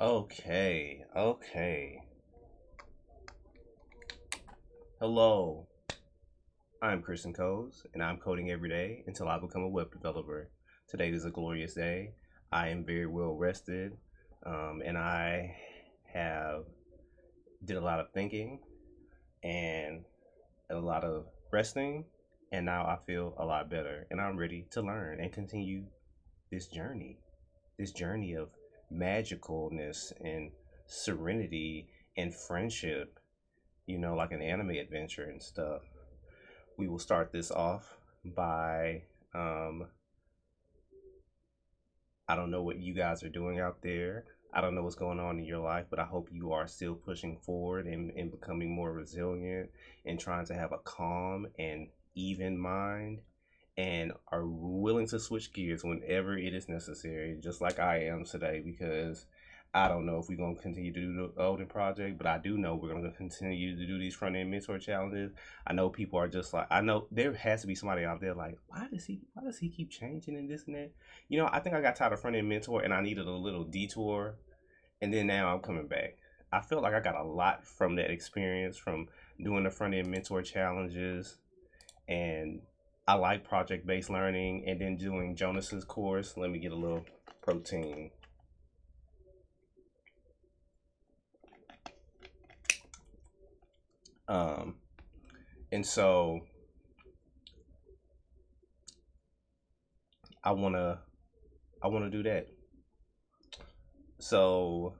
Okay, okay. Hello, I'm Christian Coes, and I'm coding every day until I become a web developer. Today is a glorious day. I am very well rested, and I have did a lot of thinking and a lot of resting, and now I feel a lot better, and I'm ready to learn and continue this journey, this journey of magicalness and serenity and friendship, like an anime adventure and stuff. We will start this off by I don't know what you guys are doing out there. I don't know what's going on in your life, but I hope you are still pushing forward and becoming more resilient and trying to have a calm and even mind and are willing to switch gears whenever it is necessary, just like I am today, because I don't know if we're going to continue to do the Odin project, but I do know we're going to continue to do these front end mentor challenges. I know people are just like, I know there has to be somebody out there like, why does he keep changing and this and that? I think I got tired of front end mentor and I needed a little detour, and then now I'm coming back. I feel like I got a lot from that experience from doing the front end mentor challenges, and I like project based learning, and then doing Jonas's course. Let me get a little protein. Um, and so I wanna I wanna do that. So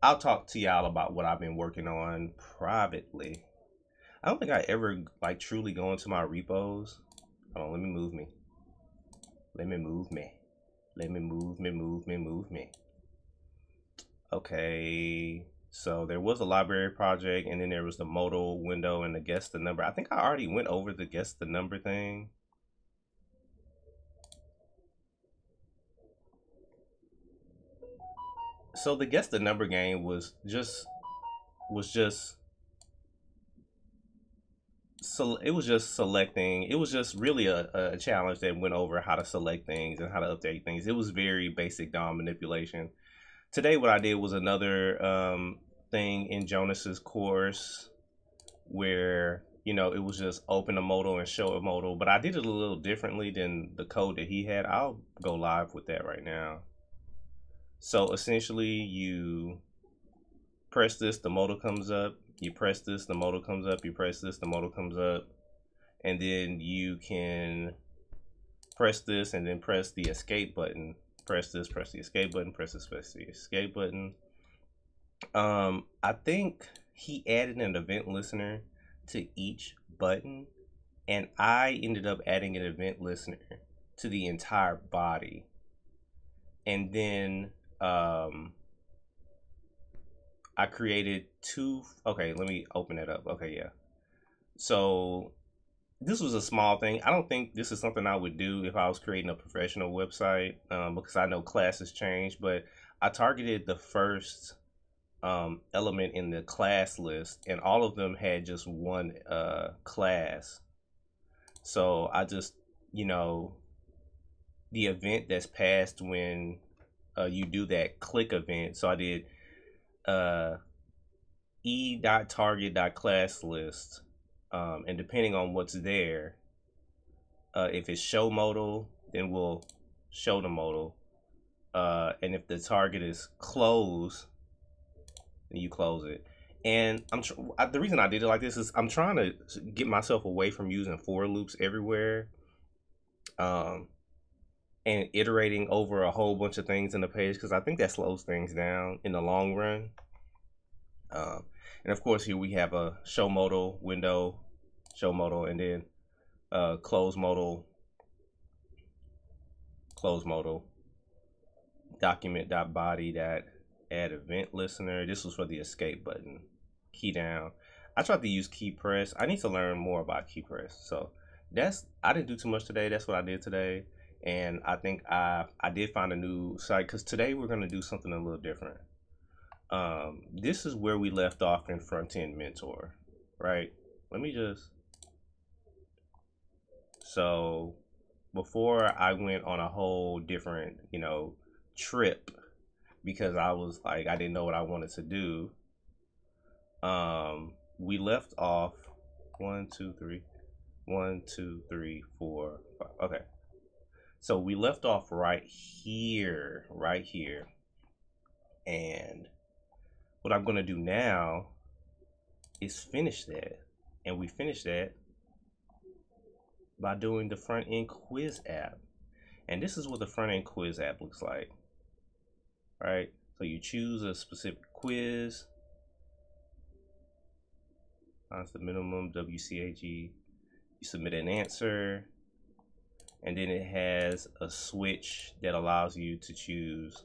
I'll talk to y'all about what I've been working on privately. I don't think I ever like truly go into my repos. Hold on, let me move me. Let me move me. Let me move me. Okay. So there was a library project, and then there was the modal window and the guess the number. I think I already went over the guess the number thing. So the guess the number game was just so it was just selecting. It was just really a challenge that went over how to select things and how to update things. It was very basic DOM manipulation. Today what I did was another thing in Jonas's course where it was just open a modal and show a modal, but I did it a little differently than the code that he had. I'll go live with that right now. So essentially you press this, the modal comes up, you press this, the modal comes up, you press this, the modal comes up, and then you can press this and then press the escape button, press this, press the escape button, press this, press the escape button. I think he added an event listener to each button, and I ended up adding an event listener to the entire body. And then I created two. Okay, let me open it up. Okay, yeah. So this was a small thing. I don't think this is something I would do if I was creating a professional website, because I know classes change, but I targeted the first element in the class list, and all of them had just one class. So I just, the event that's passed when you do that click event. So I did uh, e.target.class list, and depending on what's there, if it's show modal, then we'll show the modal, and if the target is close, then you close it. And the reason I did it like this is I'm trying to get myself away from using for loops everywhere, um, and iterating over a whole bunch of things in the page, because I think that slows things down in the long run. Um, and of course, here we have a show modal window, show modal, and then close modal, close modal, document.body add event listener. This was for the escape button. Key down. I tried to use key press. I need to learn more about key press. So I didn't do too much today. That's what I did today. And I think I did find a new site, because today we're going to do something a little different. This is where we left off in front end mentor, right? Let me just, so before I went on a whole different, trip because I was like, I didn't know what I wanted to do. We left off one, two, three, one, two, three, four, five. Okay. So we left off right here, right here. And what I'm going to do now is finish that. And we finish that by doing the front end quiz app. And this is what the front end quiz app looks like, right? So you choose a specific quiz. That's the minimum WCAG. You submit an answer, and then it has a switch that allows you to choose.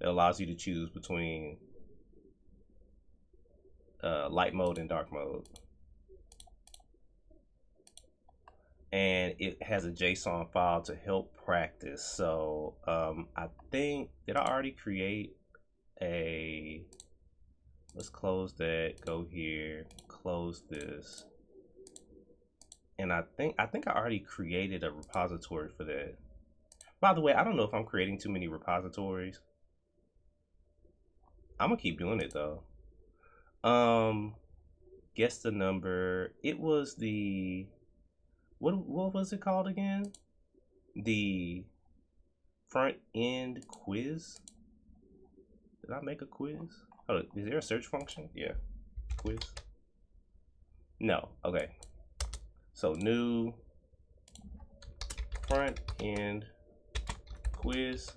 It allows you to choose between light mode and dark mode. And it has a JSON file to help practice. So I think, did I already create a, let's close that, go here, close this. And I think I already created a repository for that. By the way, I don't know if I'm creating too many repositories. I'm gonna keep doing it though. Guess the number. It was the, what was it called again? The front end quiz. Did I make a quiz? Oh, is there a search function? Yeah, quiz. No. Okay. So new front end quiz,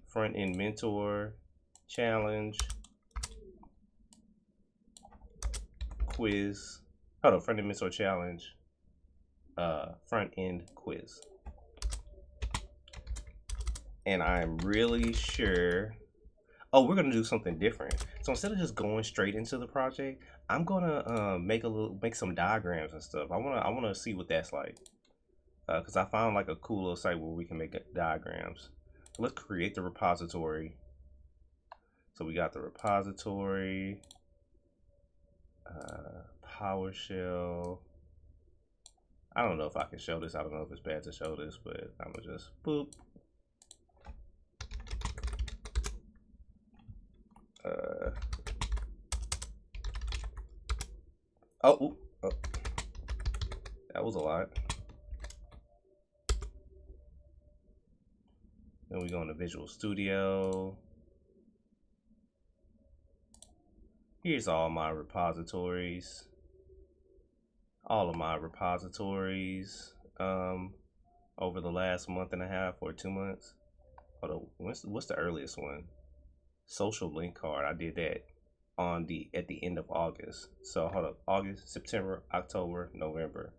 front end mentor challenge, quiz. Hold on, front end mentor challenge, front end quiz. And I'm really sure, oh, we're gonna do something different. So instead of just going straight into the project, I'm gonna make some diagrams and stuff. I wanna see what that's like, because I found like a cool little site where we can make diagrams. So let's create the repository. So we got the repository, PowerShell. I don't know if I can show this. I don't know if it's bad to show this, but I'm gonna just boop. Oh, that was a lot. Then we go into Visual Studio. Here's all my repositories. All of my repositories over the last month and a half or 2 months. Hold on, what's the earliest one? Social link card. I did that at the end of August. So hold up, August, September, October, November.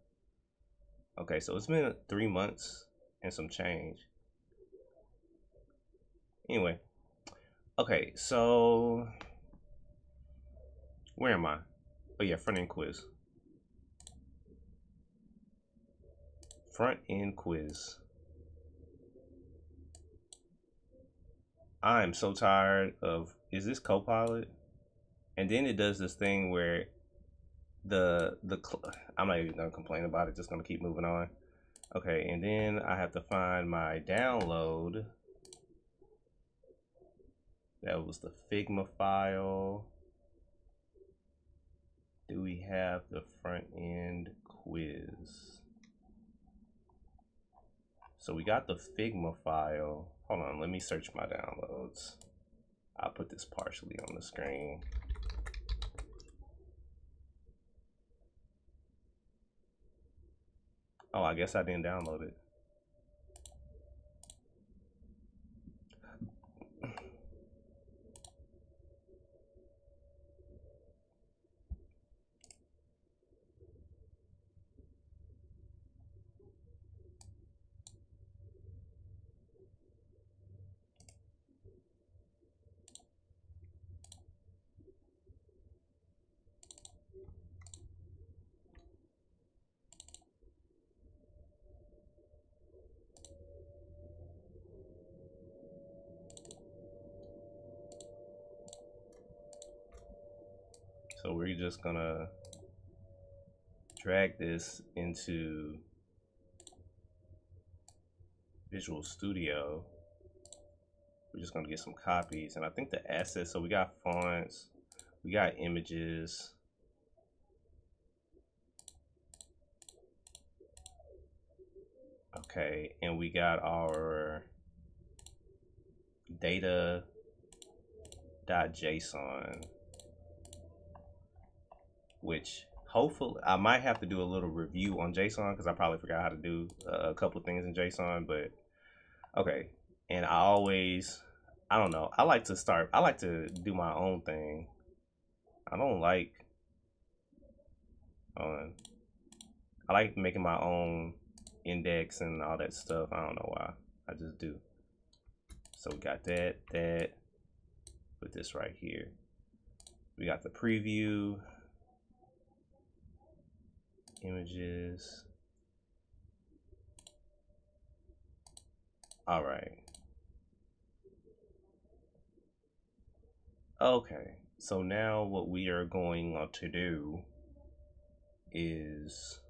Okay, so it's been 3 months and some change. Anyway, okay, so where am I? Oh yeah, front end quiz. Front end quiz. I am so tired of, is this Copilot? And then it does this thing where I'm not even gonna complain about it, just gonna keep moving on. Okay, and then I have to find my download. That was the Figma file. Do we have the front end quiz? So we got the Figma file. Hold on, let me search my downloads. I'll put this partially on the screen. Oh, I guess I didn't download it. So we're just gonna drag this into Visual Studio. We're just gonna get some copies, and I think the assets. So we got fonts, we got images. Okay, and we got our data.json, which hopefully I might have to do a little review on JSON because I probably forgot how to do a couple of things in JSON, but okay. And I don't know. I like to do my own thing. I don't like, I like making my own index and all that stuff. I don't know why. I just do. So we got that. Put this right here. We got the preview, images. All right. Okay. So now what we are going to do is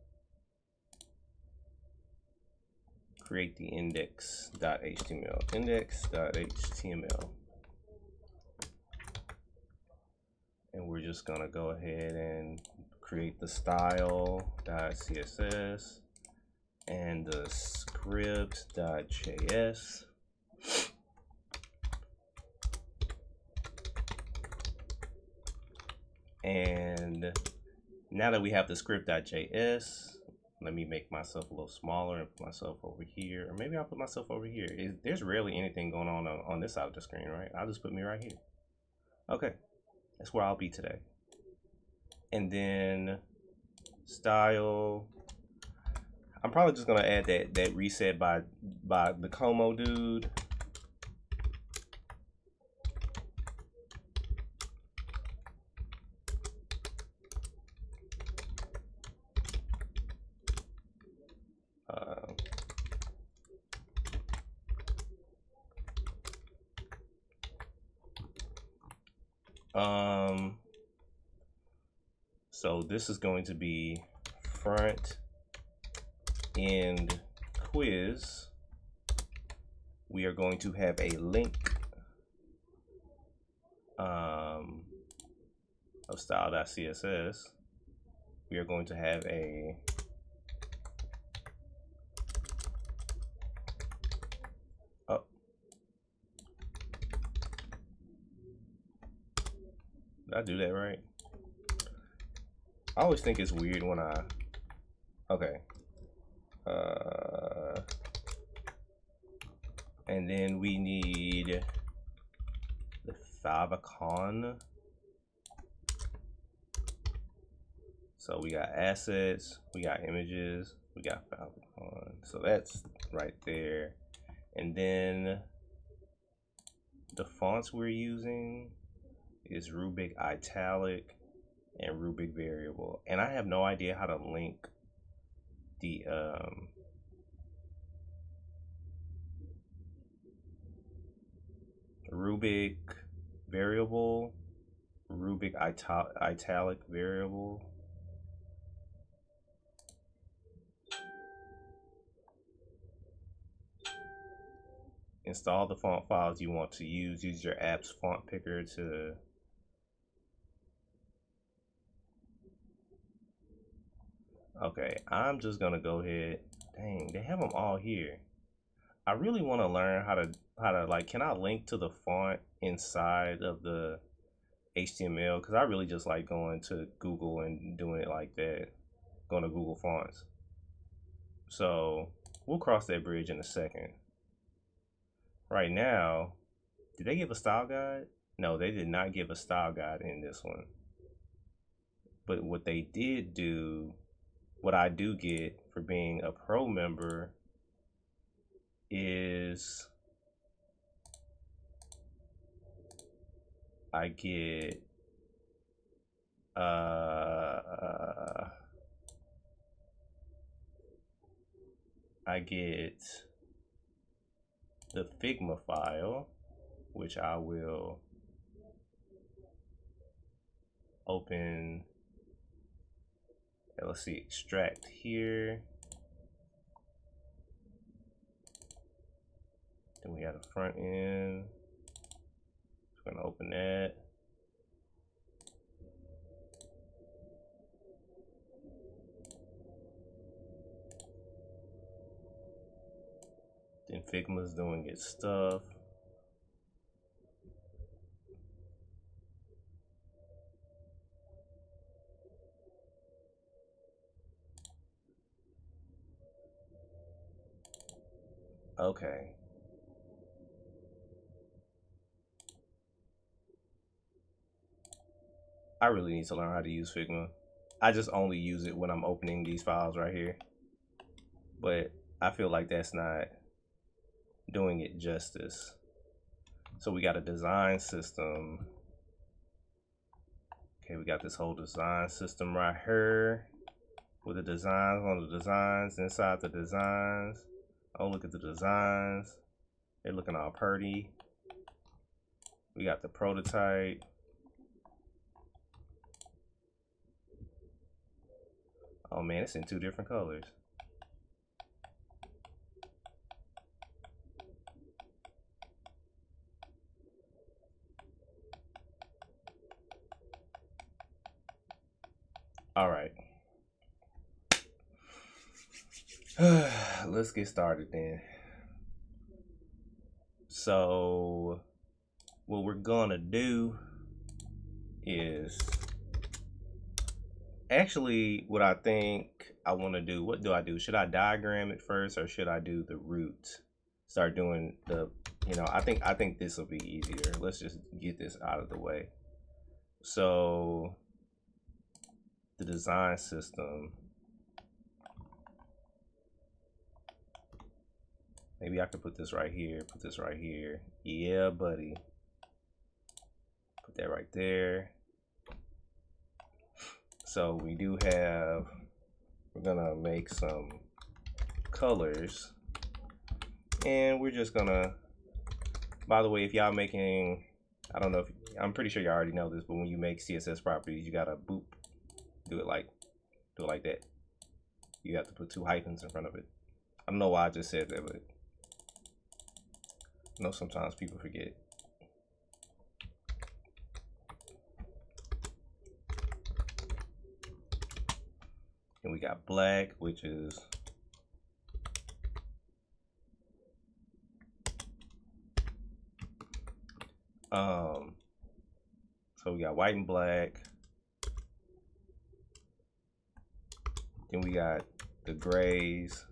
create the index.html. Index.html. And we're just gonna go ahead and create the style.css and the script.js. And now that we have the script.js, let me make myself a little smaller and put myself over here. Or maybe I'll put myself over here. There's rarely anything going on this side of the screen, right? I'll just put me right here. Okay, that's where I'll be today. And then style. I'm probably just gonna add that reset by the Como dude. So this is going to be front end quiz. We are going to have a link of style.css. We are going to have a did I do that right? I always think it's weird when okay. And then we need the favicon. So we got assets, we got images, we got favicon. So that's right there. And then the fonts we're using is Rubik Italic and Rubik Variable. And I have no idea how to link the Rubik Variable, Rubik Italic Variable. Install the font files you want to use. Use your app's font picker to okay, I'm just gonna go ahead. Dang, they have them all here. I really want to learn how to like, can I link to the font inside of the HTML? Because I really just like going to Google and doing it like that, going to Google Fonts. So we'll cross that bridge in a second. Right now, did they give a style guide? No, they did not give a style guide in this one. But what they did do, what I do get for being a pro member is I get the Figma file, which I will open. Let's see, extract here. Then we have the front end. Just gonna open that. Then Figma's doing its stuff. Okay. I really need to learn how to use Figma. I just only use it when I'm opening these files right here. But I feel like that's not doing it justice. So we got a design system. Okay, we got this whole design system right here with the designs on the designs inside the designs. Oh, look at the designs. They're looking all pretty. We got the prototype. Oh man, it's in 2 different colors. All right. Let's get started then. So what we're gonna do is actually what I think I want to do. What do I do? Should I diagram it first or should I do the root? Start doing the, I think this will be easier. Let's just get this out of the way. So the design system. Maybe I could put this right here, put this right here. Yeah, buddy. Put that right there. So we do have, we're gonna make some colors. And we're just gonna, by the way, if y'all making, I don't know if, I'm pretty sure you already know this, but when you make CSS properties, you gotta boop, do it like that. You have to put 2 hyphens in front of it. I don't know why I just said that, but I know sometimes people forget. And we got black, which is so we got white and black. Then we got the grays.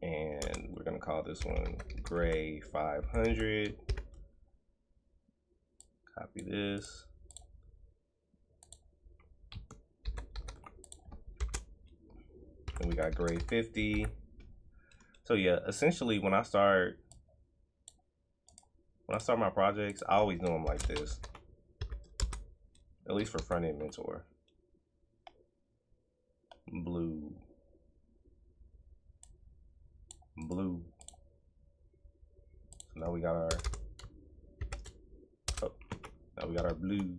And we're gonna call this one gray 500. Copy this. And we got gray 50. So yeah, essentially when I start my projects, I always do them like this. At least for front end mentor. Blue. Blue. So now we got our blues.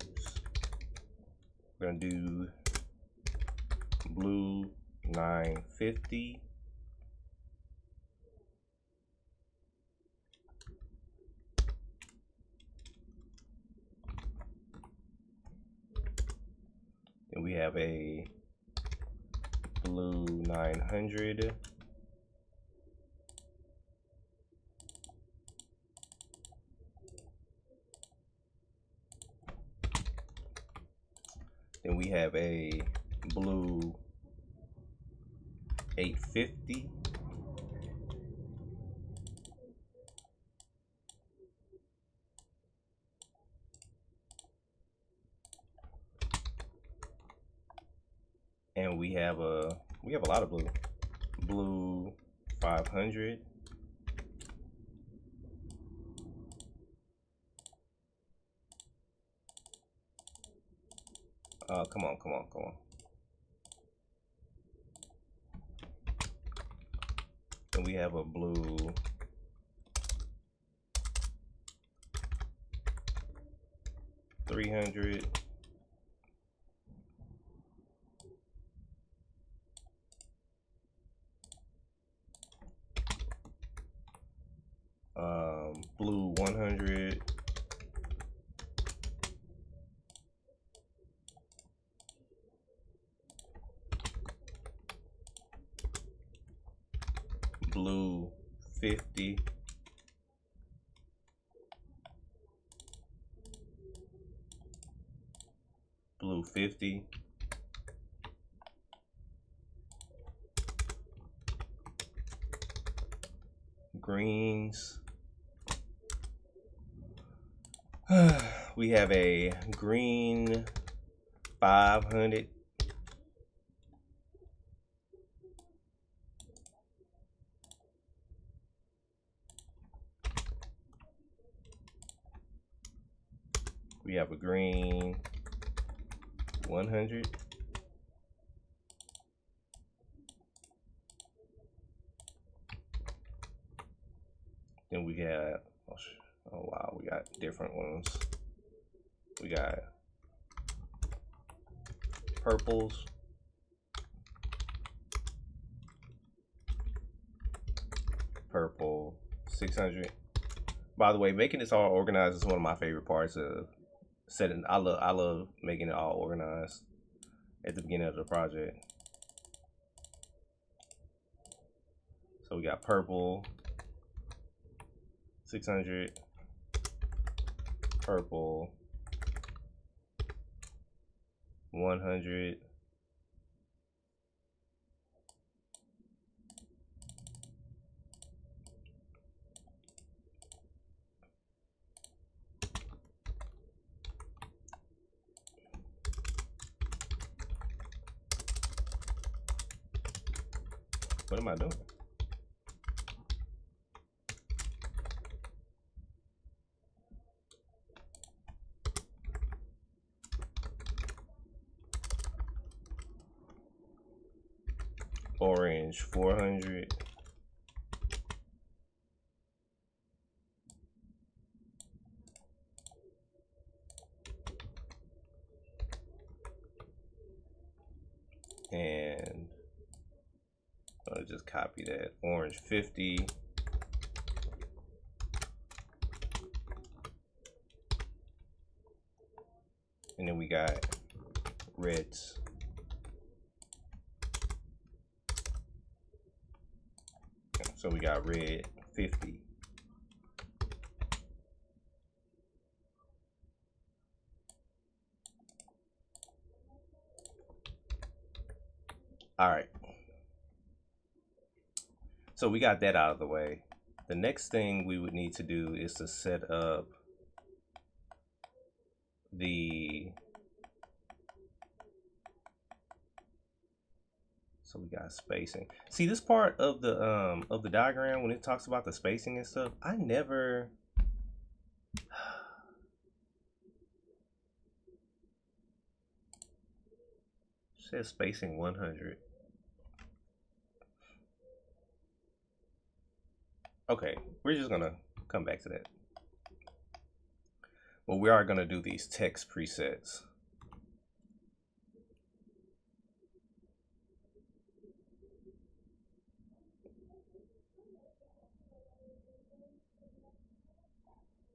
We're gonna do blue 950. And we have a blue 900. Then we have a blue 850. And we have a lot of blue. Blue 500. Come on. And we have a blue 300. blue 100, blue 50, blue 50, greens. We have a green 500, we have a green 100, then we have, oh wow, we got different ones. We got purples, purple 600. By the way, making this all organized is one of my favorite parts of setting. I love making it all organized at the beginning of the project. So we got purple 600, purple 100, what am I doing? Orange 400, and I'll just copy that. Orange 50, and then we got reds. So we got red 50. All right. So we got that out of the way. The next thing we would need to do is to set up the, so we got spacing. See, this part of the diagram when it talks about the spacing and stuff, I never says spacing 100. Okay, we're just gonna come back to that. Well, we are gonna do these text presets.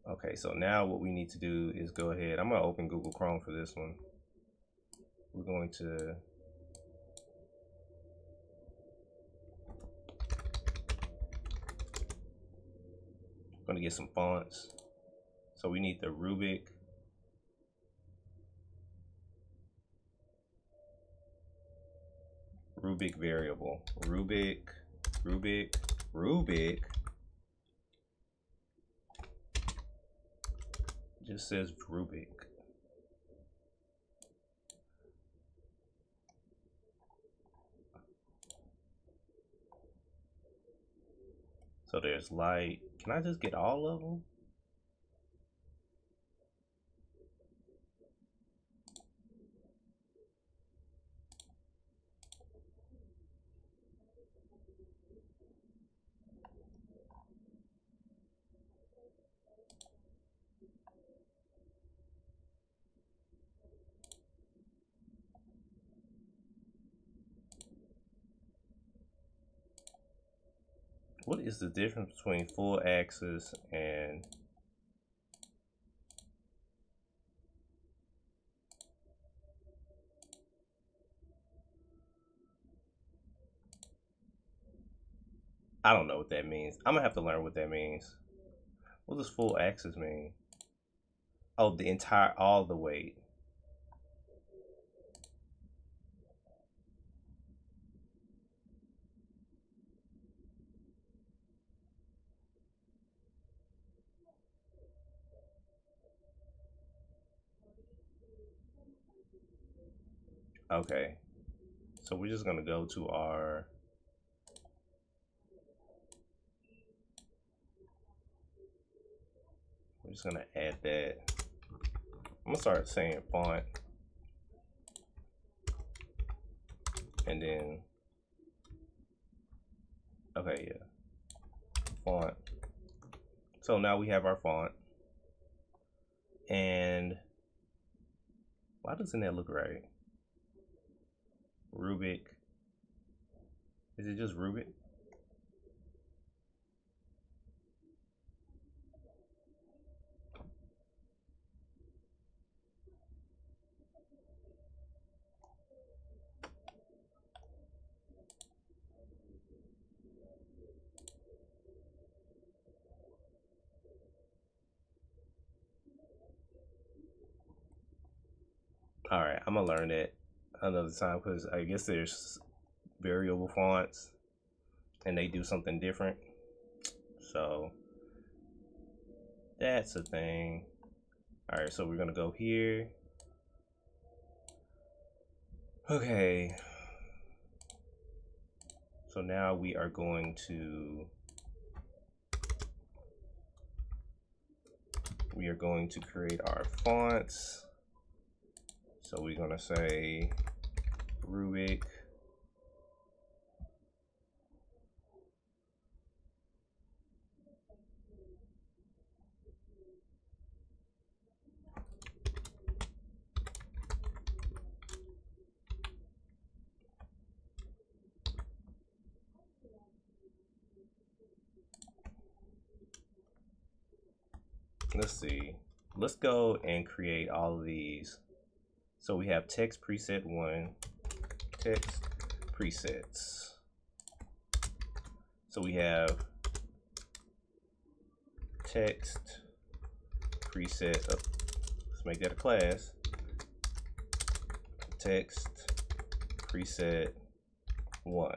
Okay, so now what we need to do is go ahead. I'm gonna open Google Chrome for this one. We're going to get some fonts. So we need the Rubik variable. Rubik. Just says Rubik. So there's light. Can I just get all of them? What is the difference between full axis and I don't know what that means. I'm gonna have to learn what that means. What does full axis mean? Oh, the entire all the weight. Okay. So we're just gonna go to our we're just gonna add that. I'm gonna start saying font and then okay, yeah. Font. So now we have our font. And why doesn't that look right? Rubik. Is it just Rubik? All right, I'm gonna learn that another time because I guess there's variable fonts and they do something different. So that's a thing. All right, so we're gonna go here. Okay. So now we are going to create our fonts. So we're gonna say Rubik. Let's see. Let's go and create all of these. So we have text preset 1, text presets. So we have text preset. Oh, let's make that a class. Text preset 1.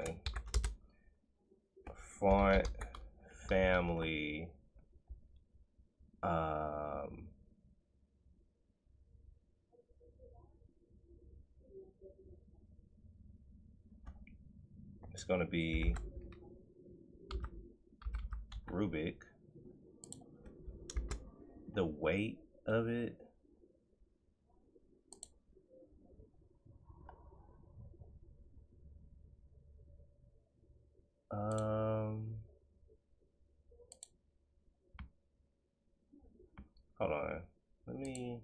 Font family. It's going to be Rubik. The weight of it. Hold on. Let me.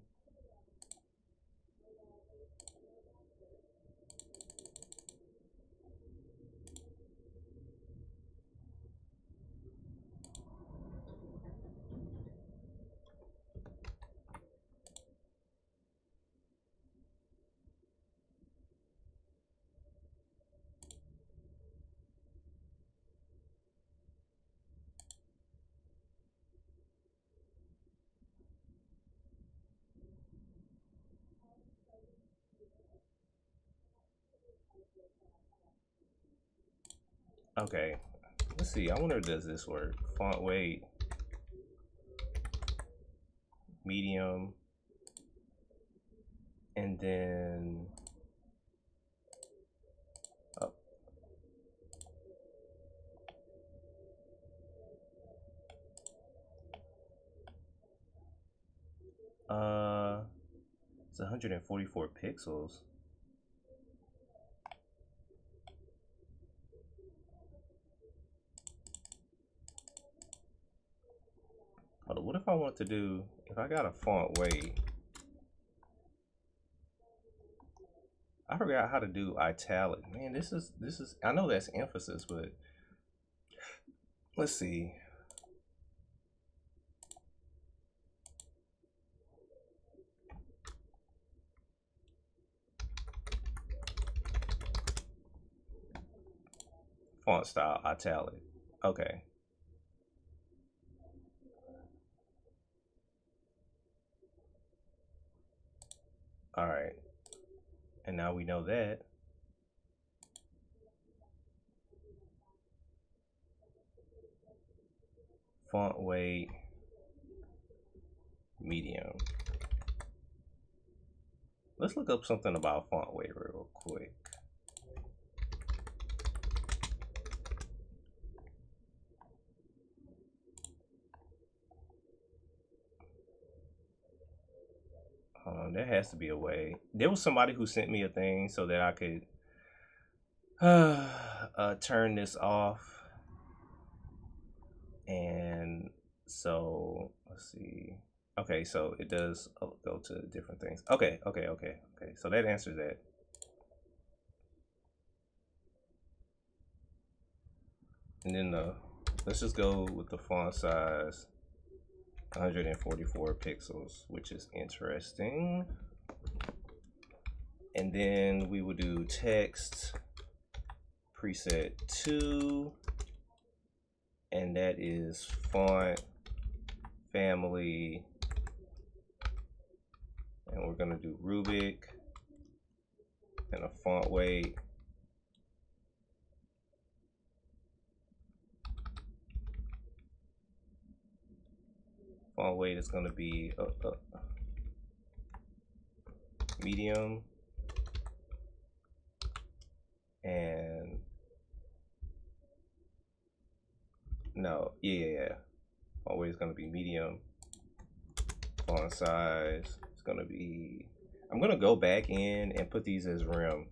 Okay. Let's see. I wonder, does this work? Font weight, medium, and then it's 144 pixels. Hold on, what if I want to do, if I got a font weight, I forgot how to do italic. Man, this is, I know that's emphasis, but Let's see. Font style italic. Okay. All right. And now we know that. Font weight medium. Let's look up something about font weight real quick. There has to be a way. There was somebody who sent me a thing so that I could turn this off. And so let's see. Okay, so it does go to different things. Okay. So that answers that. And then let's just go with the font size 144 pixels, which is interesting. And then we will do text preset 2, and that is font family, and we're gonna do Rubik and a font weight. Font weight is gonna be medium, and no, yeah. Font weight is gonna be medium. Font size is gonna be. I'm gonna go back in and put these as rem.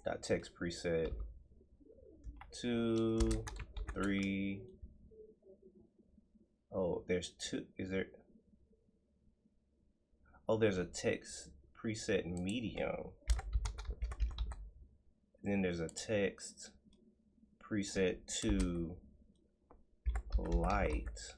Dot text preset 2, 3. Oh, there's 2. Is there? Oh, there's a text preset medium. Then there's a text preset 2 light.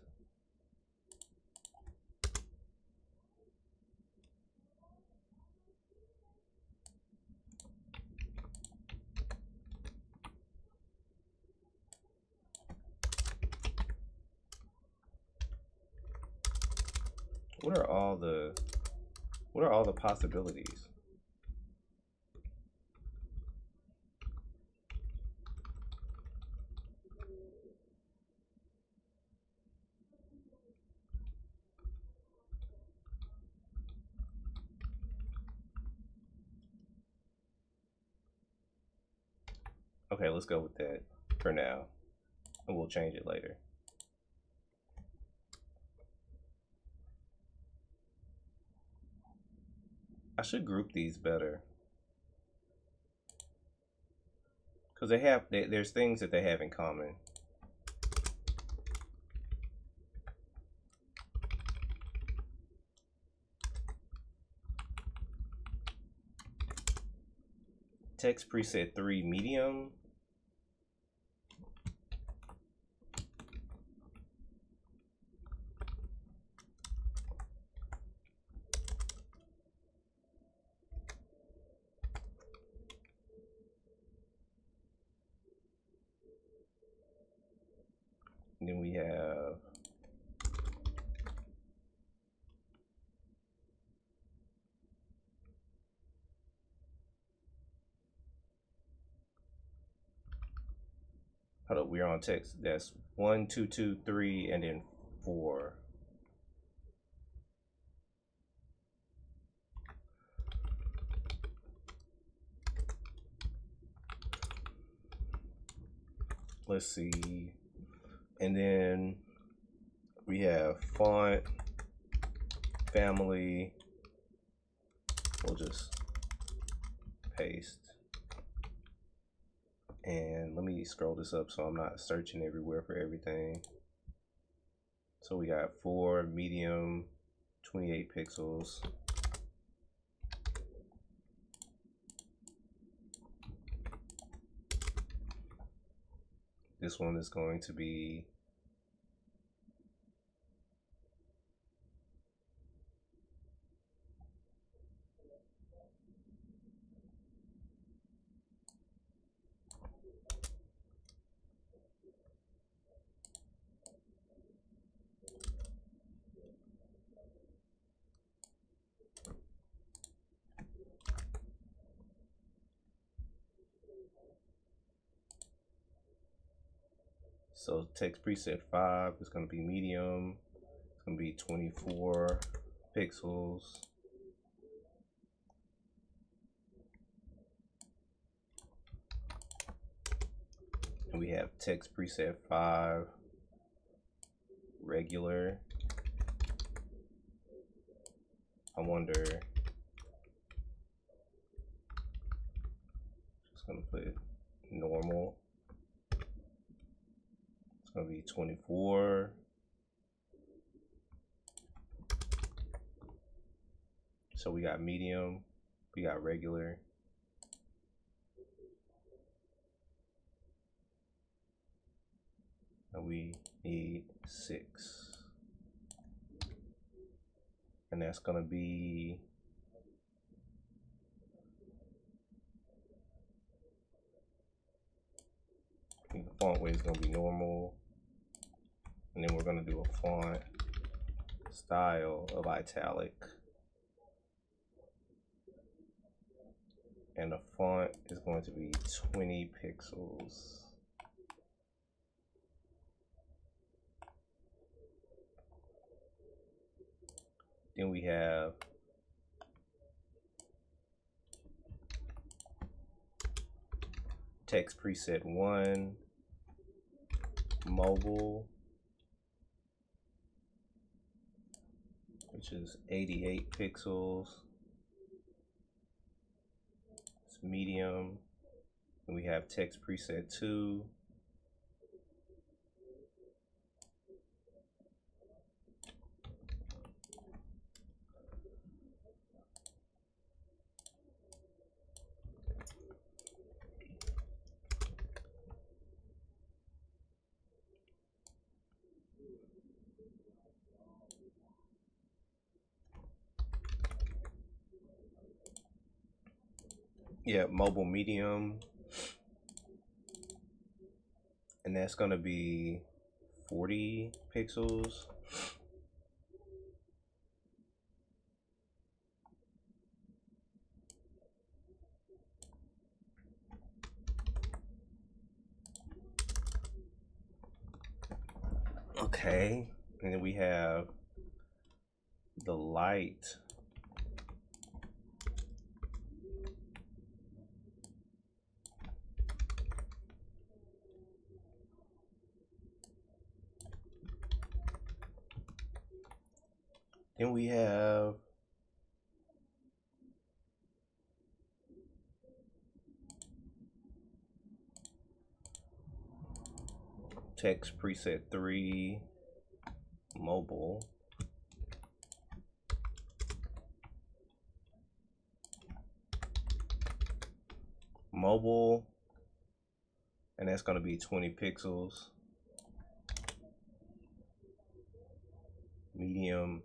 What are all the possibilities? Okay, let's go with that for now, and we'll change it later. I should group these better because there's things that they have in common. Text preset 3 medium. And then we have hold up, we're on text. That's 1, 2, 2, 3, and then 4. Let's see. And then we have font family. We'll just paste. And let me scroll this up so I'm not searching everywhere for everything. So we got 4 medium, 28 pixels. This one is going to be so text preset 5 is going to be medium. It's going to be 24 pixels. And we have text preset 5 regular. I wonder, just going to put normal. It's going to be 24. So we got medium, we got regular. And we need 6. And that's going to be I think the font weight is going to be normal. And then we're going to do a font style of italic. And the font is going to be 20 pixels. Then we have text preset 1, mobile, which is 88 pixels. It's medium. And we have text preset 2. Yeah, mobile medium. And that's going to be 40 pixels. Okay, and then we have the light. Then we have text preset 3, mobile. Mobile, and that's going to be 20 pixels. Medium.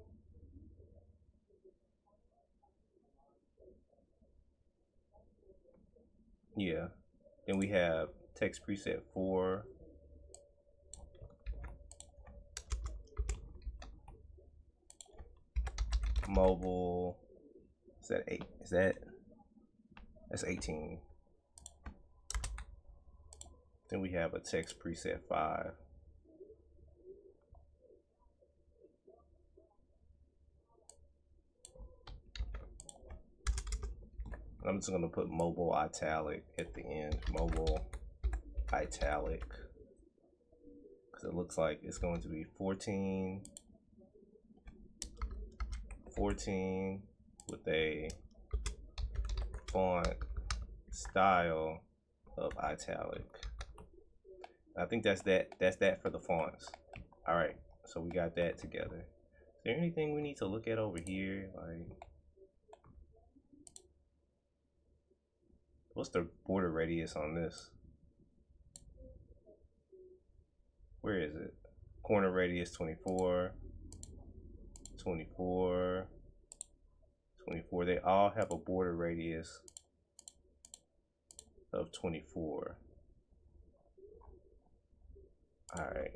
Yeah. Then we have text preset 4. Mobile. Is that 8? That's 18. Then we have a text preset 5. I'm just gonna put mobile italic at the end. Mobile italic. Because it looks like it's going to be 14 with a font style of italic. I think that's that for the fonts. All right, so we got that together. Is there anything we need to look at over here? Like, what's the border radius on this? where is it? Corner radius 24, 24, 24. They all have a border radius of 24. All right.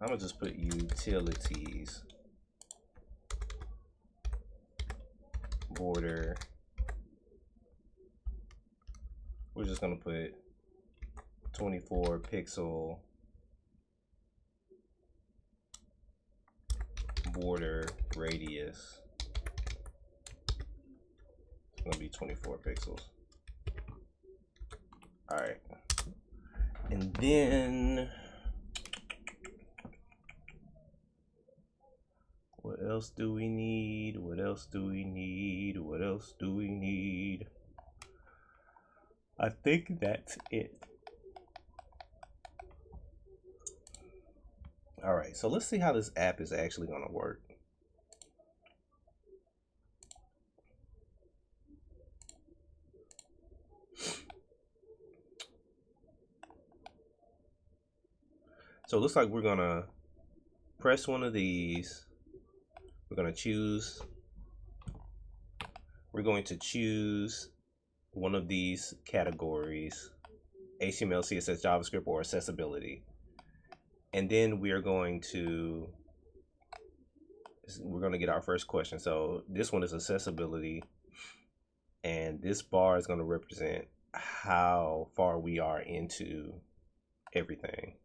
I'm gonna just put utilities border. We're just gonna put 24 pixel border radius. It's gonna be 24 pixels. All right, and then what else do we need? What else do we need? What else do we need? I think that's it. All right, so let's see how this app is actually going to work. So it looks like we're going to press one of these. We're going to choose one of these categories: HTML, CSS, JavaScript, or accessibility. And then we're going to get our first question. So this one is accessibility, and this bar is going to represent how far we are into everything.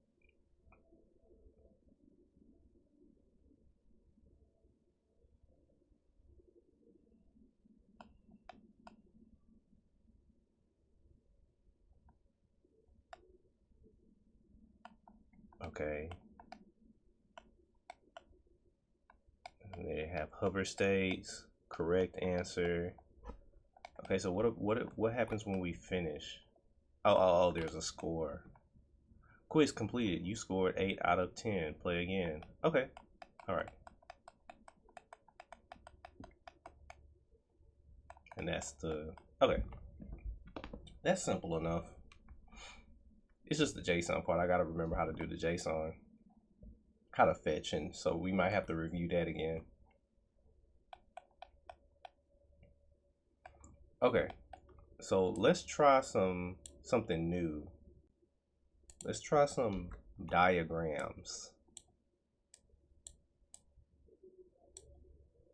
Okay. And they have hover states, correct answer. Okay, so what happens when we finish? Oh, there's a score. Quiz completed. You scored 8 out of 10. Play again. Okay. All right. And that's the, okay. That's simple enough. It's just the JSON part. I gotta remember how to do the JSON, how to fetch, and so we might have to review that again. Okay, so let's try something new. Let's try some diagrams.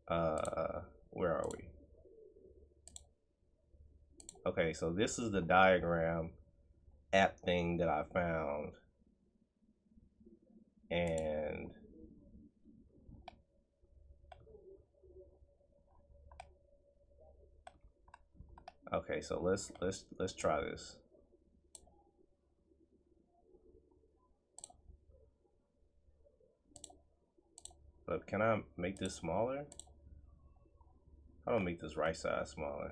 Where are we? Okay, so this is the diagram app thing that I found, and okay, so let's try this. But can I make this smaller? How do I make this right side smaller?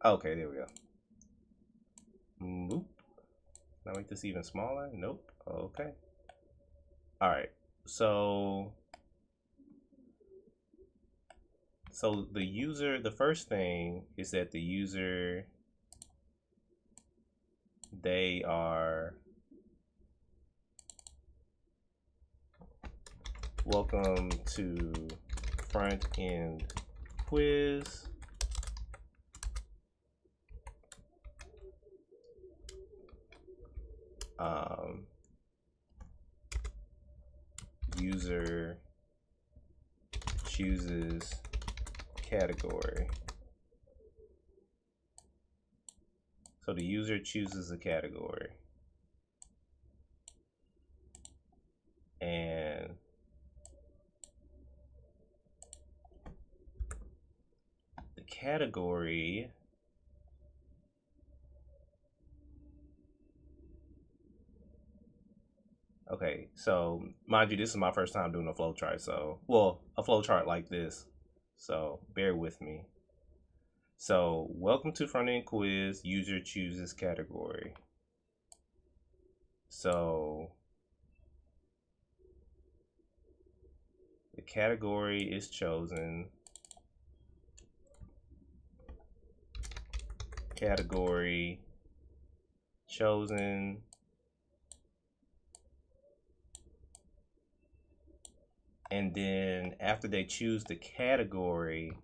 Okay, there we go. Boop. Can I make this even smaller? Nope. Okay. All right. So the first thing is that the user, they are welcome to front end quiz. User chooses category. So the user chooses a category, and the category okay, so mind you, this is my first time doing a flowchart, so, well, a flowchart like this, so bear with me. So, welcome to front end quiz. User chooses category. So, the category is chosen. Category chosen. And then after they choose the category,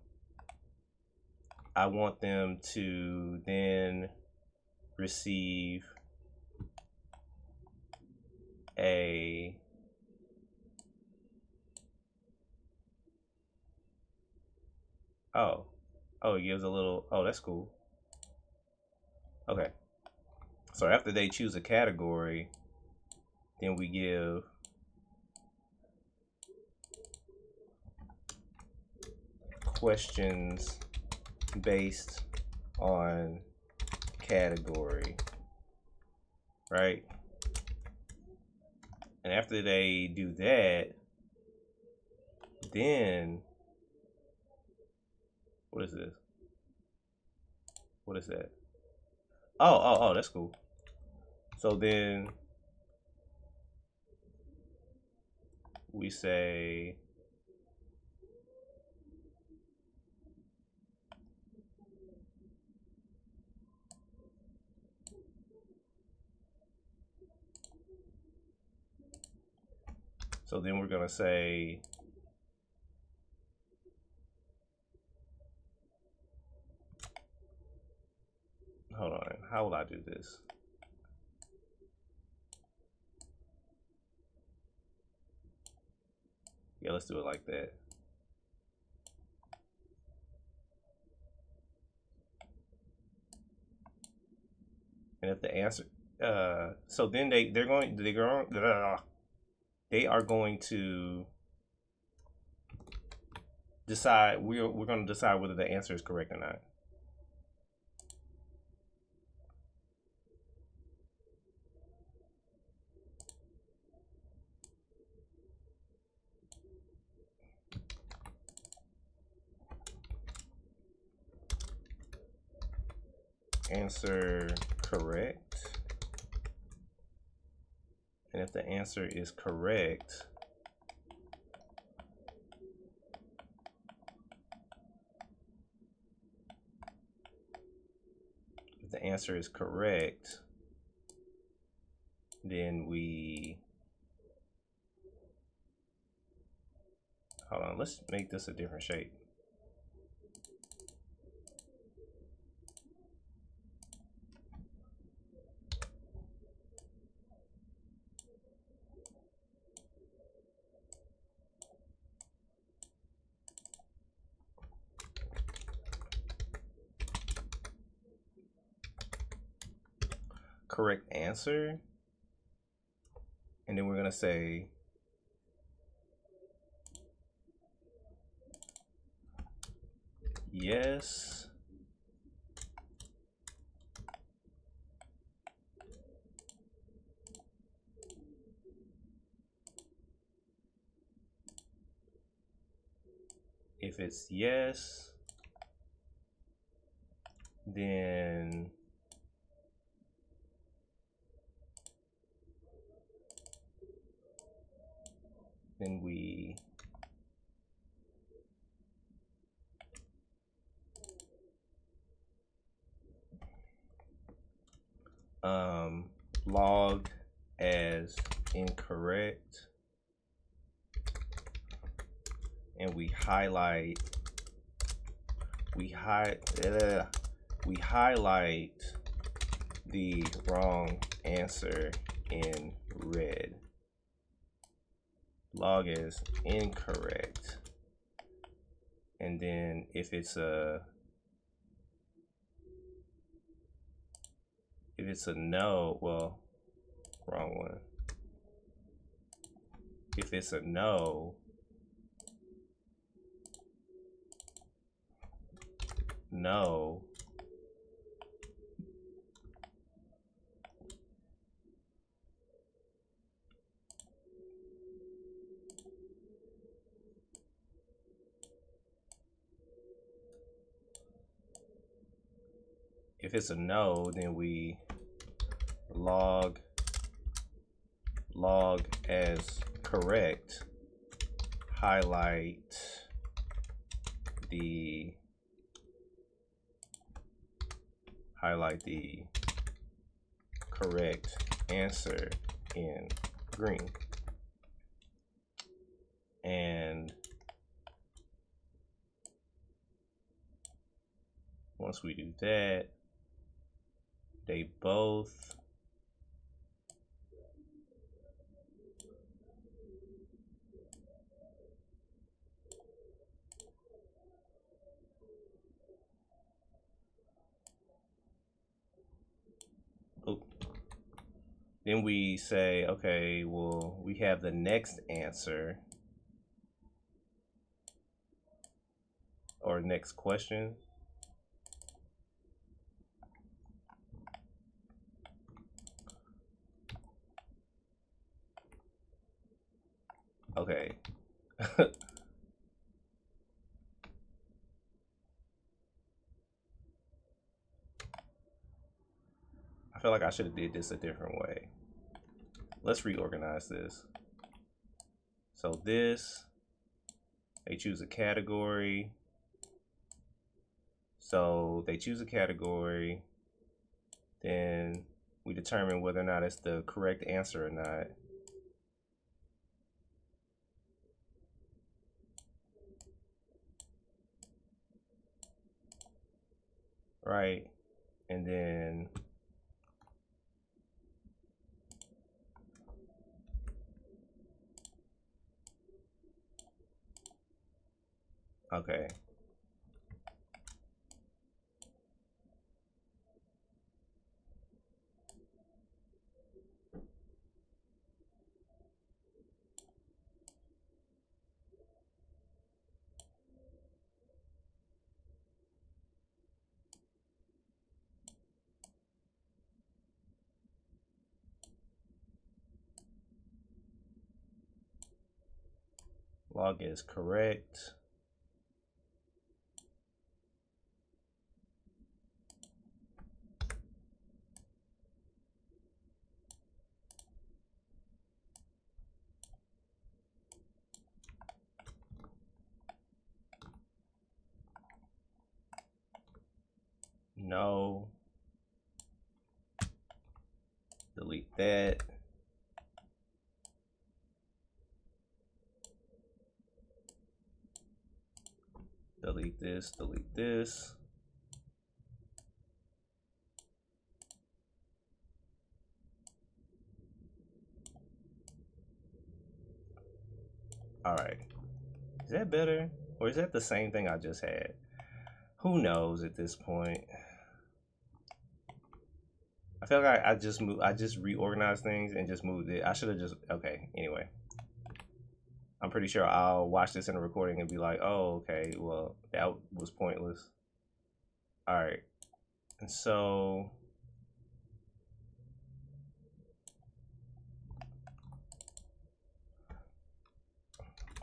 I want them to then receive a it gives a little, that's cool. Okay. So after they choose a category, then we give questions based on category, right? And after they do that, then what is this? What is that? Oh, that's cool. So then we say we're gonna say hold on, how will I do this? Yeah, let's do it like that. And if the answer, so then they are going to decide. We're going to decide whether the answer is correct or not. Answer correct. And if the answer is correct, then we, hold on, let's make this a different shape. Correct answer, and then we're gonna say yes, if it's yes, then we log as incorrect, and we highlight the wrong answer in red. Log as incorrect, and then if it's a no, well, wrong one. If it's a no, if it's a no, then we log as correct, highlight the correct answer in green. And once we do that, they both then we say, okay, well, we have the next answer or next question. Okay. I feel like I should have did this a different way. Let's reorganize this. So this, they choose a category. So they choose a category, then we determine whether or not it's the correct answer or not. Right, and then okay. Log is correct. No. Delete that. Delete this, delete this. All right. Is that better? Or is that the same thing I just had? Who knows at this point? I feel like I just reorganized things and just moved it. I should have just, okay, anyway. I'm pretty sure I'll watch this in a recording and be like, oh, okay, well, that was pointless. All right. And so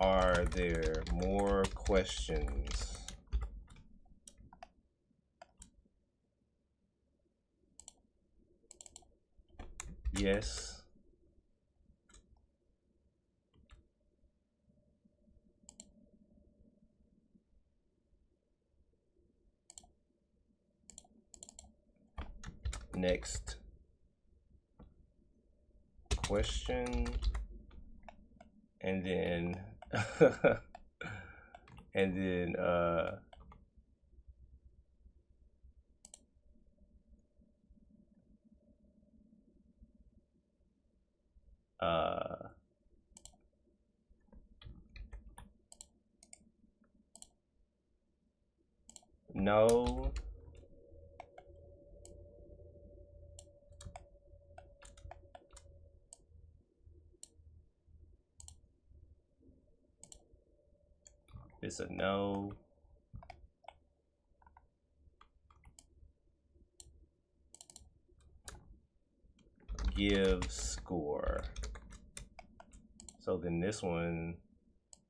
are there more questions? Yes. Next question. And then and then no. It's a no. Give score. So then this one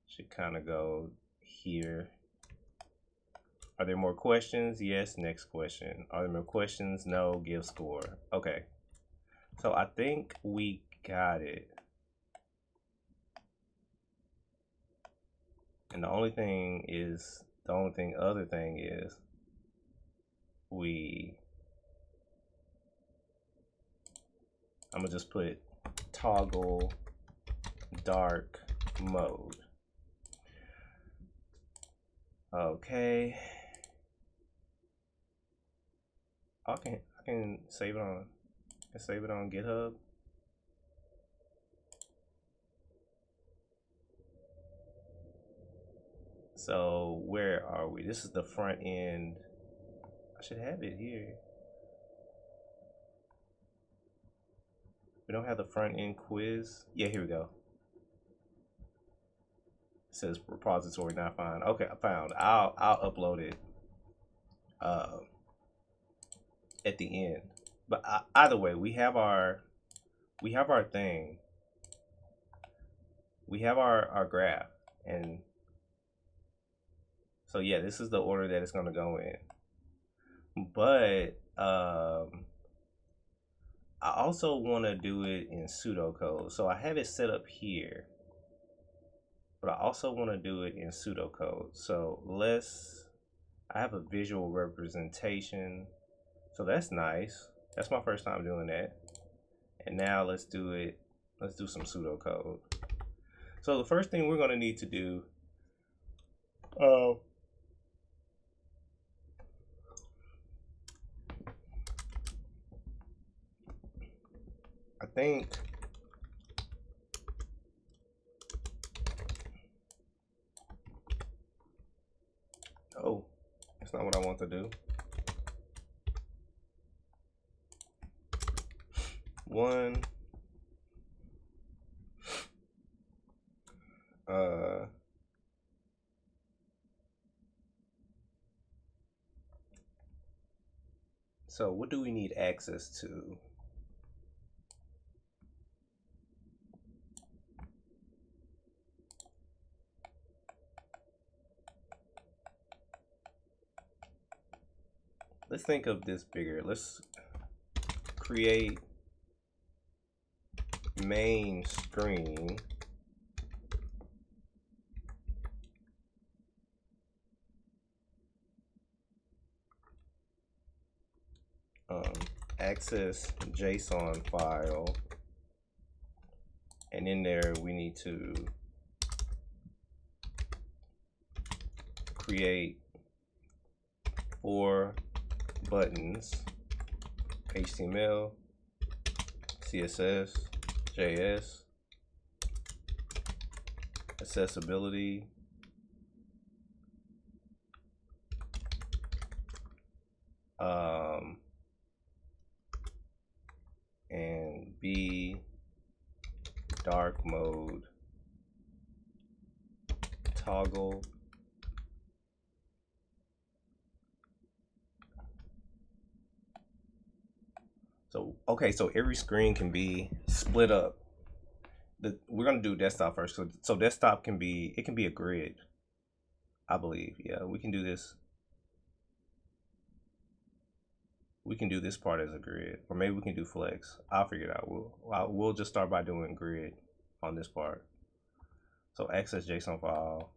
should kind of go here. Are there more questions? Yes. Next question. Are there more questions? No. Give score. Okay. So I think we got it. And the only thing is, other thing is, I'm gonna just put toggle dark mode. Okay. I can save it on GitHub. So where are we? This is the front end. I should have it here. We don't have the front end quiz. Yeah, here we go. It says repository not found. Okay, I found. I'll upload it at the end. But either way, we have our thing. We have our graph, and so yeah, this is the order that it's gonna go in. But I also want to do it in pseudocode. So I have it set up here, but I also want to do it in pseudocode. So I have a visual representation. So that's nice. That's my first time doing that. And now let's do it. Let's do some pseudocode. So the first thing we're going to need to do, I think, oh, that's not what I want to do. One, so what do we need access to? Let's think of this bigger. Let's create main screen access JSON file, and in there we need to create 4 buttons: HTML, CSS, JS, accessibility, and B, dark mode, toggle, so okay, so every screen can be split up. We're gonna do desktop first. So desktop can be a grid, I believe. Yeah, we can do this. We can do this part as a grid, or maybe we can do flex. I'll figure it out. We'll just start by doing grid on this part. So access JSON file.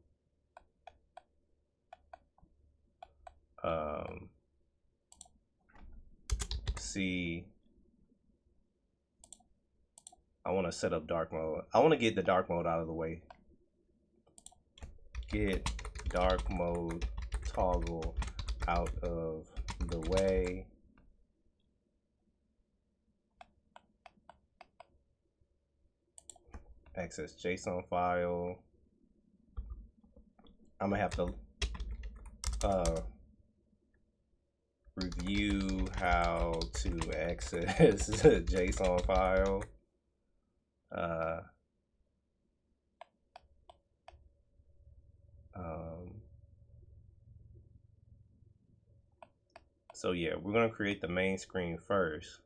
See, I want to set up dark mode. I want to get the dark mode out of the way. Get dark mode toggle out of the way. Access JSON file. I'm gonna have to review how to access JSON file. So yeah, we're gonna create the main screen first,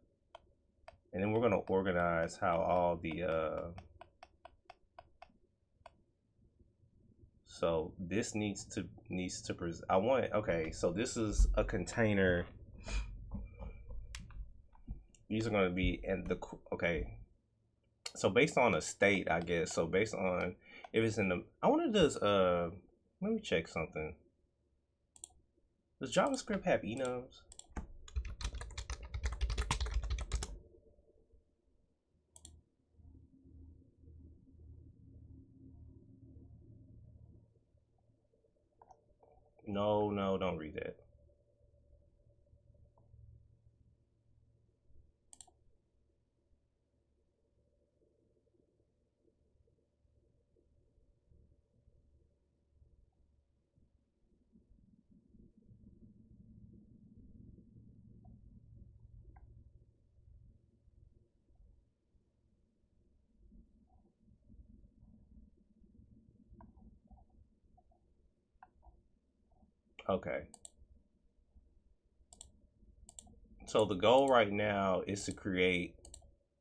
and then we're gonna organize how all the So this needs to I want, okay, so this is a container. These are going to be in the, okay. So based on a state, I guess. So based on if it's in the, I want to just let me check something. Does JavaScript have enums? No, no, don't read that. Okay. So the goal right now is to create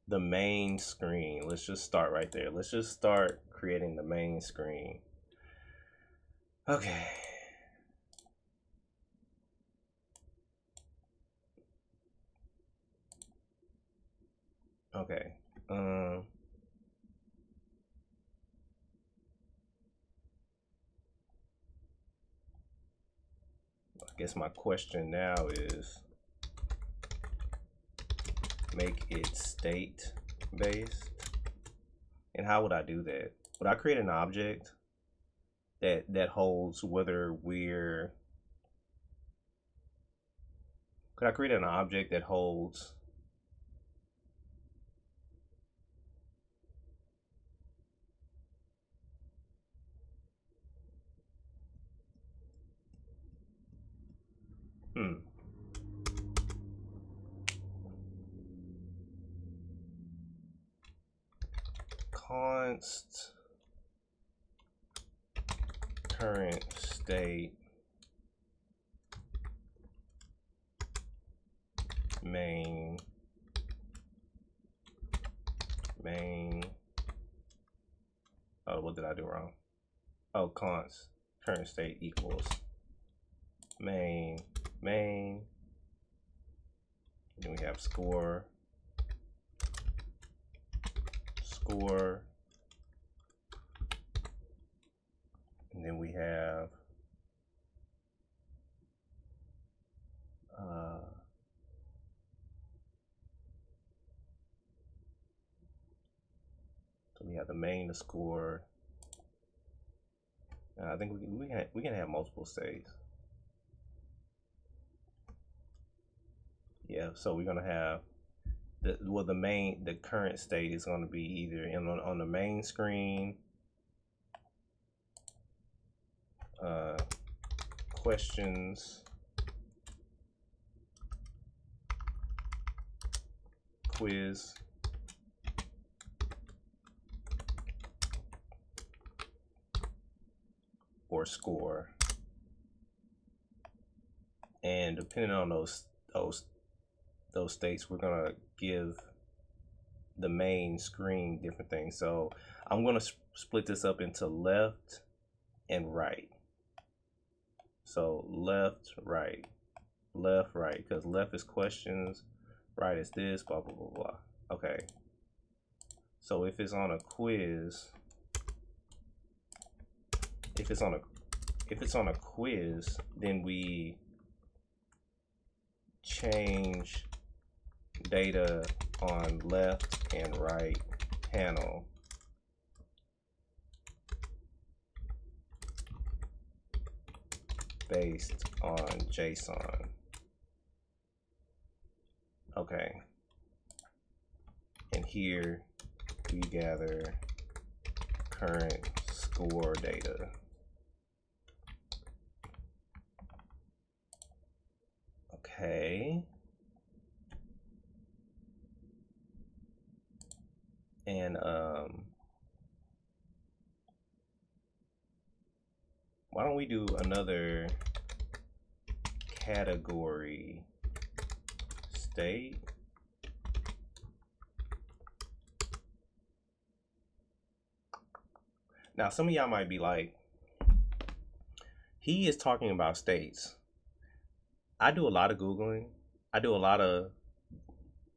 the main screen. Let's just start right there. Let's just start creating the main screen. Okay. Okay. I guess my question now is, make it state based. And how would I do that? Would I create an object that holds whether we're, could I create an object that holds const current state main oh, what did I do wrong? Oh, const current state equals main. Then we have score, and then we have so we have the main, the score. I think we can have multiple states. Yeah, so we're gonna have the current state is gonna be either on the main screen, questions, quiz, or score. And depending on those states, we're gonna give the main screen different things. So I'm gonna split this up into left and right. So left, right, because left is questions, right is this, blah blah blah blah. Okay. So if it's on a quiz, if it's on a quiz, then we change data on left and right panel based on JSON. Okay. And here we gather current score data. Okay. And why don't we do another category state? Now some of y'all might be like, He is talking about states. I do a lot of Googling. I do a lot of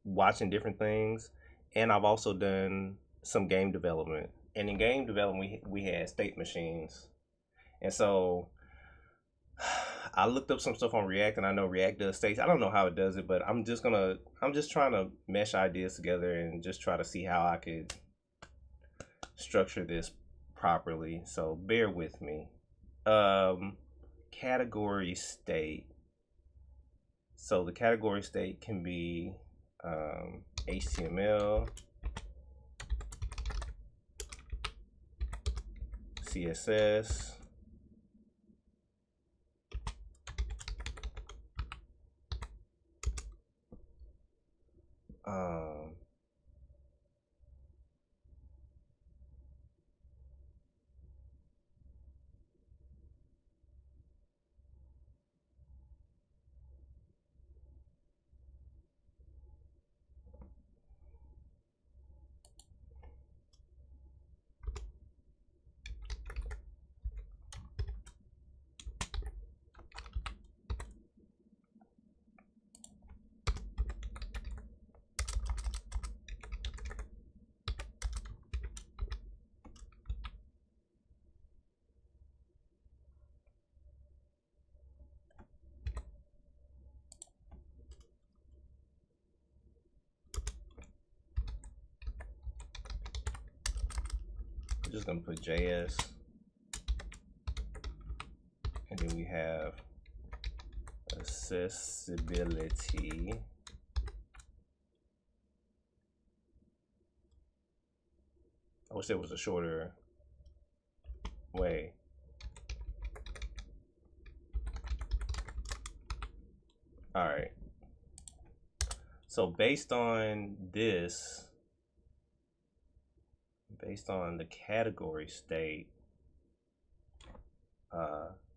watching different things, and I've also done some game development. And in game development, we had state machines, and so I looked up some stuff on React, and I know React does states. I don't know how it does it, but I'm just trying to mesh ideas together and just try to see how I could structure this properly. So bear with me. Category state. So the category state can be HTML, CSS, um, I'm just gonna put JS, and then we have accessibility. I wish there was a shorter way. All right. So based on this, based on the category state,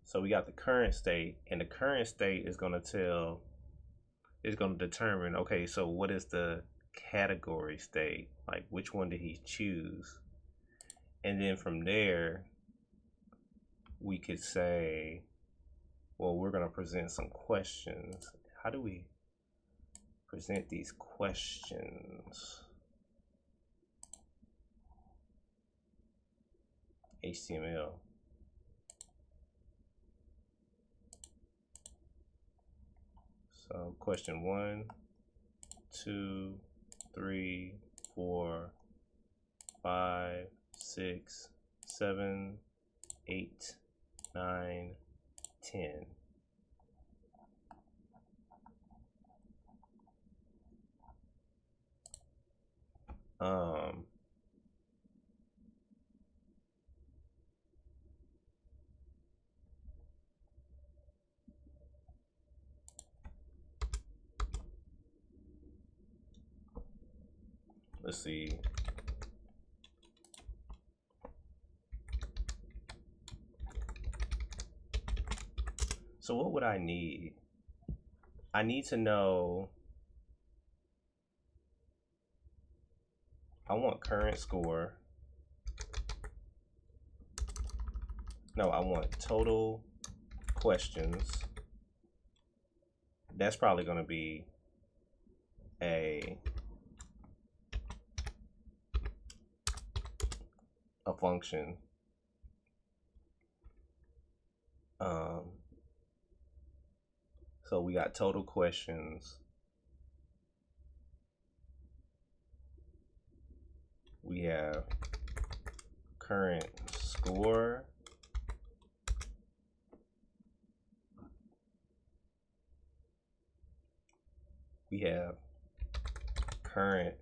so we got the current state, and the current state is going to determine, okay, so what is the category state? Like, which one did he choose? And then from there, we could say, well, we're going to present some questions. How do we present these questions? HTML. So question 1, 2, 3, 4, 5, 6, 7, 8, 9, 10. Let's see. So what would I need? I need to know, I want current score. No, I want total questions. That's probably going to be a function. So we got total questions. We have current score. We have current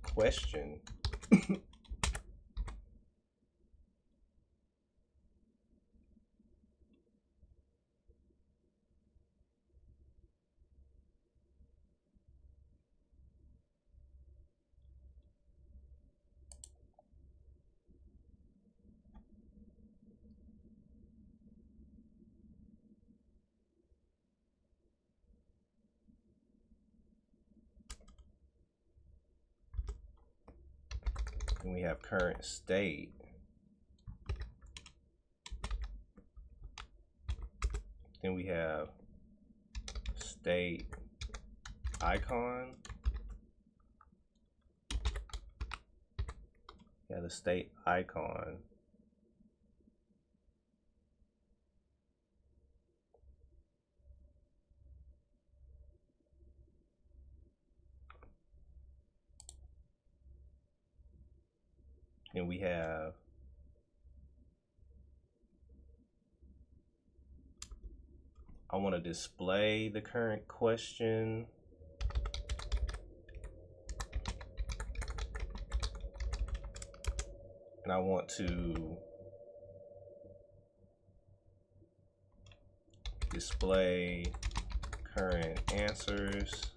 question. Then we have current state. Then we have state icon. Yeah, the state icon. Then we have I want to display the current question. And I want to display current answers.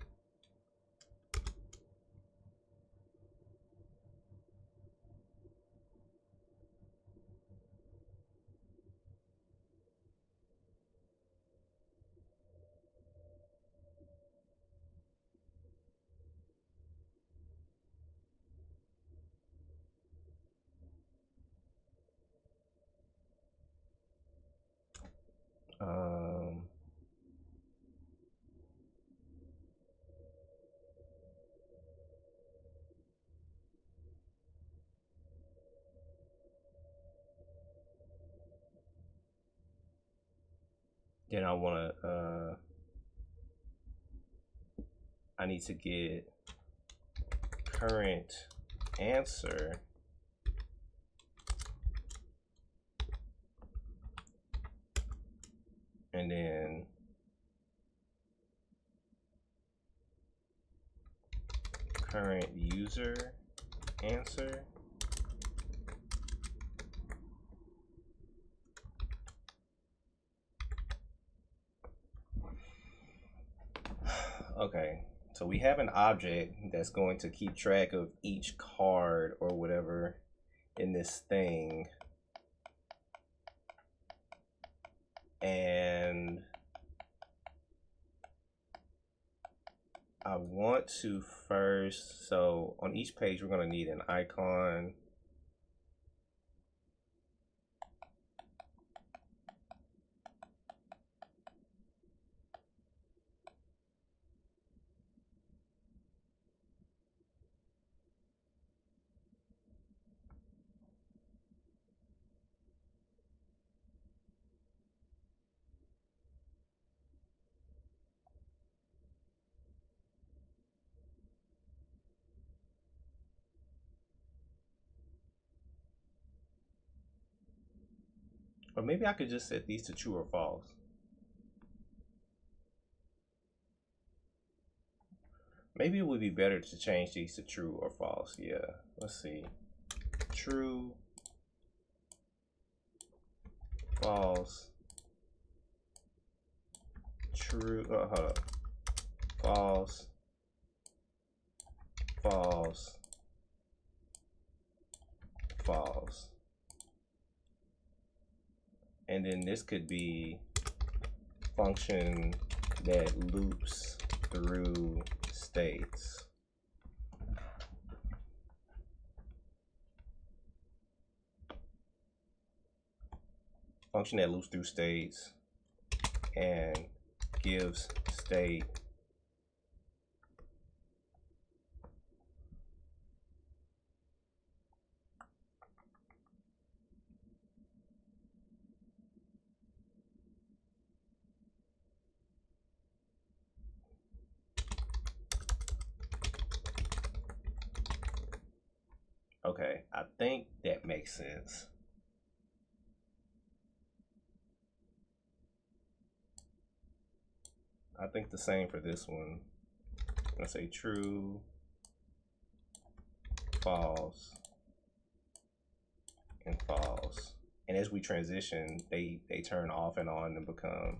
Um, then I want to, I need to get current answer and then current user answer. Okay, so we have an object that's going to keep track of each card or whatever in this thing. And I want to first, so on each page, we're going to need an icon. Or maybe I could just set these to true or false. Maybe it would be better to change these to true or false. Yeah, let's see. True, false, true, hold up. False, false, false. And then this could be function that loops through states. Function that loops through states and gives state Okay, I think that makes sense. I think the same for this one. I'm gonna say true, false, and false. And as we transition, they turn off and on and become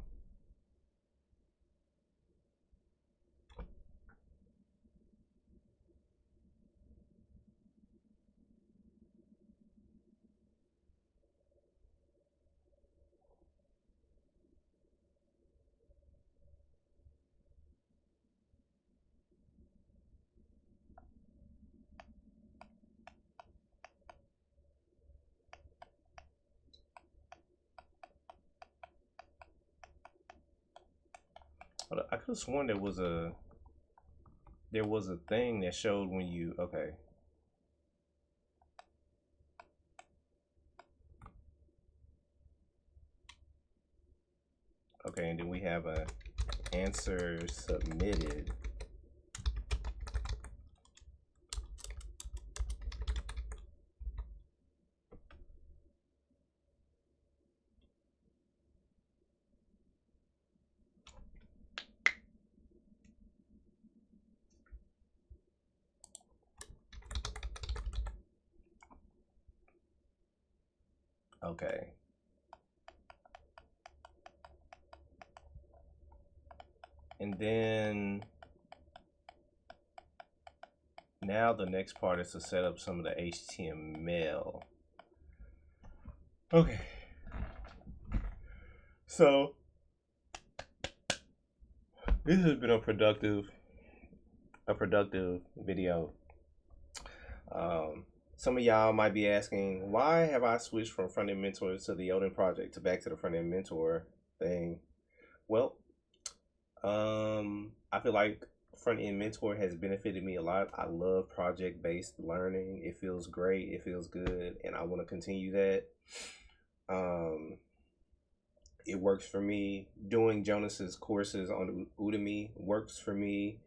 I could have sworn there was a thing that showed when you okay, and then we have a answer submitted. Okay. And then now the next part is to set up some of the HTML. Okay. So this has been a productive video. Some of y'all might be asking, why have I switched from front end mentor to the Odin project to back to the front end mentor thing? Well, I feel like front end mentor has benefited me a lot. I love project based learning. It feels great. It feels good, and I want to continue that. It works for me. Doing Jonas's courses on Udemy works for me,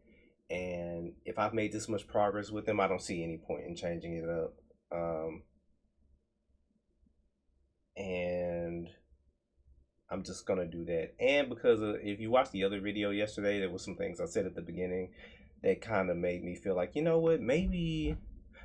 and if I've made this much progress with them, I don't see any point in changing it up. And I'm just gonna do that. And because if you watched the other video yesterday, there was some things I said at the beginning that kind of made me feel like, you know what, maybe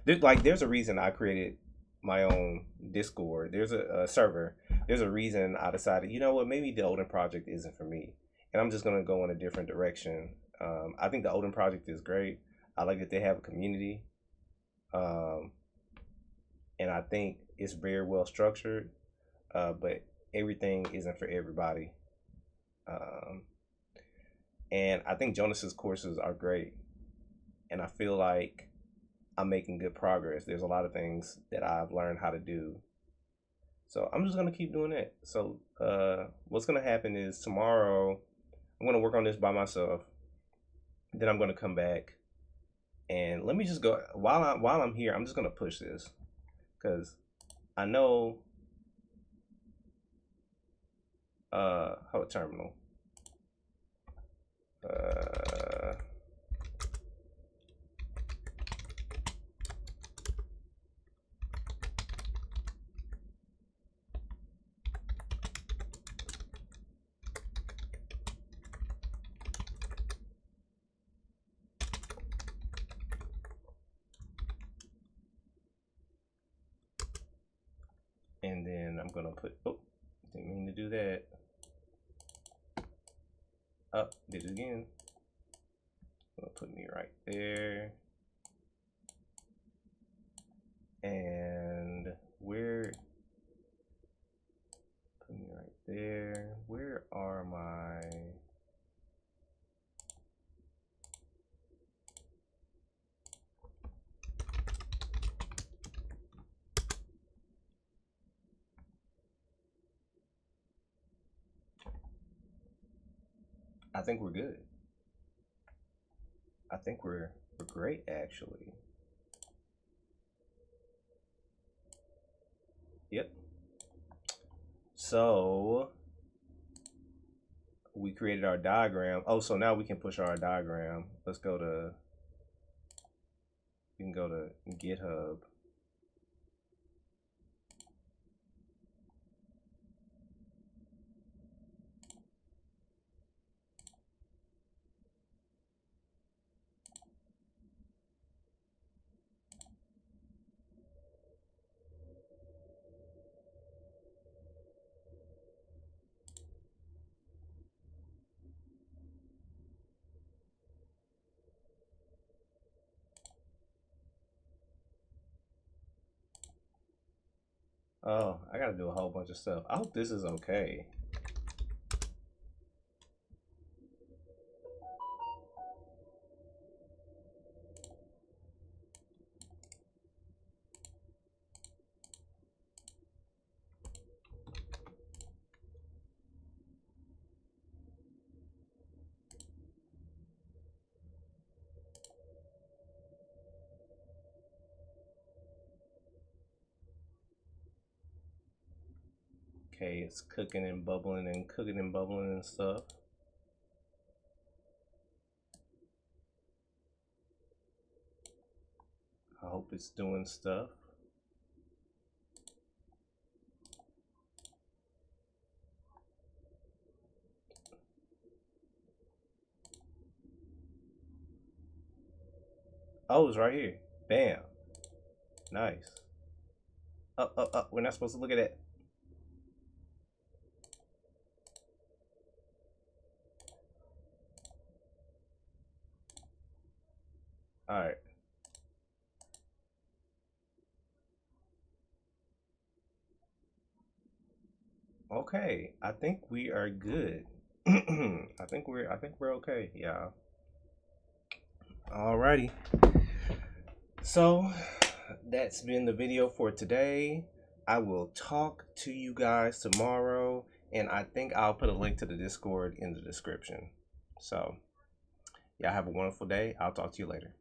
there's a reason I created my own Discord. There's a server. There's a reason I decided, you know what, maybe the Odin project isn't for me, and I'm just gonna go in a different direction. I think the Odin project is great. I like that they have a community, and I think it's very well structured. But everything isn't for everybody. And I think Jonas's courses are great, and I feel like I'm making good progress. There's a lot of things that I've learned how to do, so I'm just gonna keep doing that. So what's gonna happen is tomorrow I'm gonna work on this by myself. Then I'm gonna come back, and let me just go while I'm here. I'm just gonna push this because I know how a terminal. And then I'm gonna put, oh, didn't mean to do that. Up, did it again. Gonna put me right there. And where, put me right there. Where are my, I think we're good. I think we're great actually. Yep. So we created our diagram. Oh, so now we can push our diagram. Let's go to, you can go to GitHub. Oh, I gotta do a whole bunch of stuff. I hope this is okay. Okay, it's cooking and bubbling and stuff. I hope it's doing stuff. Oh, it's right here. Bam. Nice. Up, up, up. We're not supposed to look at it. All right. Okay. I think we are good. I think we're okay. Yeah. Alrighty. So that's been the video for today. I will talk to you guys tomorrow, and I think I'll put a link to the Discord in the description. So, y'all have a wonderful day. I'll talk to you later.